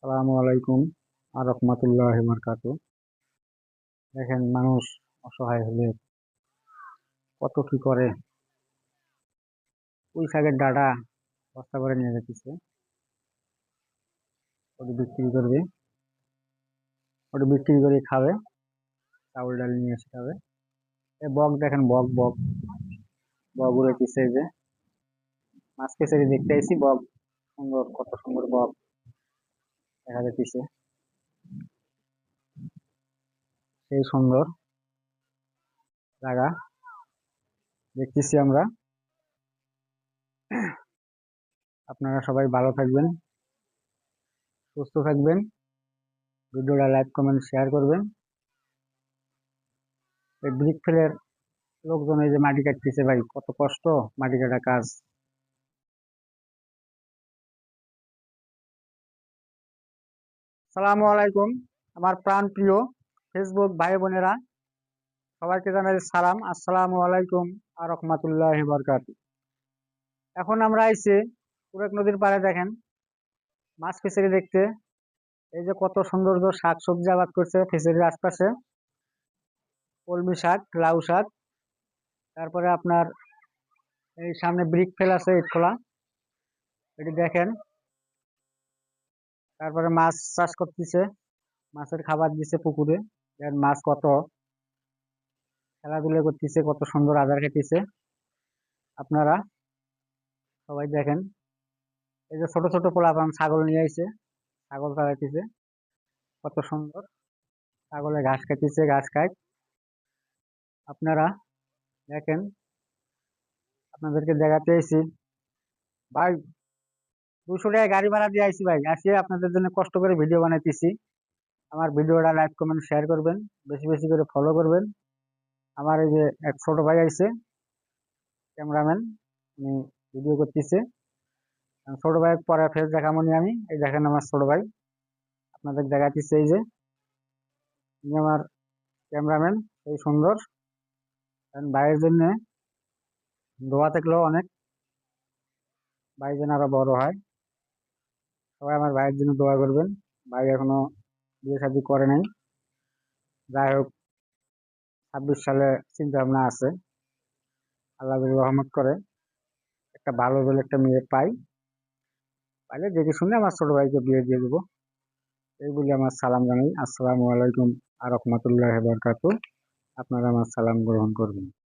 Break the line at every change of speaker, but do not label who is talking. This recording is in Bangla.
আসসালামু আলাইকুম আর রহমতুল্লাহি বারাকাতু। দেখেন মানুষ অসহায় হলে কত কি করে। পুঁই শাকের ডাঁটা বস্তা করে নিয়ে যেতেছে, ওটা বিক্রি করবে, ওটা বিক্রি করে খাবে, চাউল ডাল নিয়ে এসে খাবে। এ বক দেখেন, বক বক বক উড়াইতেছে। এই যে মাছ কেসারি দেখতে আইছি, বক সুন্দর, কত সুন্দর বক দেখা যাইতেছে, সেই সুন্দর জায়গা দেখতেছি আমরা। আপনারা সবাই ভালো থাকবেন, সুস্থ থাকবেন, ভিডিওটা লাইক কমেন্ট শেয়ার করবেন। এই ব্রিক ফেলের লোকজন এই যে মাটি কাটতেছে, ভাই কত কষ্ট মাটি কাটা কাজ। সালামু আলাইকুম আমার প্রাণ প্রিয় ফেসবুক ভাই বোনেরা, সবাইকে জানাই সালাম, আসসালামু আলাইকুম আর রহমাতুল্লাহি বারাকাতু। এখন আমরা আইছি পুরাক নদীর পাড়ে, দেখেন মাছ ফিশারি দেখতে। এই যে কত সৌন্দর্য শাক সবজি আবাদ করছে ফিশারির আশপাশে, কলমি শাক, লাউ শাক, তারপরে আপনার এই সামনে ব্রিক ফেল আছে, ইট খোলা, এটি দেখেন। তারপরে মাছ চাষ করতেছে, মাছের খাবার দিচ্ছে পুকুরে, দেখেন মাছ কত খেলাধুলা করতেছে, কত সুন্দর আধার খেতেছে। আপনারা সবাই দেখেন, এই যে ছোট ছোট পোলাপান ছাগল নিয়ে আইছে, ছাগল চালাইতেছে, কত সুন্দর। ছাগলে ঘাস খাইতেছে, ঘাস খায়। আপনারা দেখেন, আপনাদেরকে দেখাতে আইছি ভাই। 200 টাকা গাড়ি ভাড়া দিয়ে আইছি ভাই, আসিয়ে আপনাদের জন্য কষ্ট করে ভিডিও বানাইতেছি। আমার ভিডিওটা লাইক কমেন্ট শেয়ার করবেন, বেশি বেশি করে ফলো করবেন। আমার এই যে এক ছোট ভাই আইছে, ক্যামেরাম্যান, উনি ভিডিও করতেছে। ছোট ভাই পরে ফেস দেখামনি আমি, এই দেখেন আমার ছোট ভাই, আপনাদের দেখাতেছে। এই যে ইনি আমার ক্যামেরাম্যান, এই সুন্দর। কারণ ভাইয়ের জন্য দোয়া থাকলেও অনেক, ভাই যেন আরো বড় হয়। সবাই আমার ভাইয়ের জন্য দোয়া করবেন। ভাই এখনো বিয়ে শাদী করে নাই, যাই হোক 26 সালে চিন্তা ভাবনা আছে, আল্লাহ যদি রহমত করে একটা ভালো বলে একটা মেয়ে পাই, পাইলে দেখে শুনে আমার ছোট ভাইকে বিয়ে দিয়ে দেবো। এই বলে আমার সালাম জানাই, আসসালামু আলাইকুম আর রহমতুল্লাহ বারকাতু। আপনারা আমার সালাম গ্রহণ করবেন।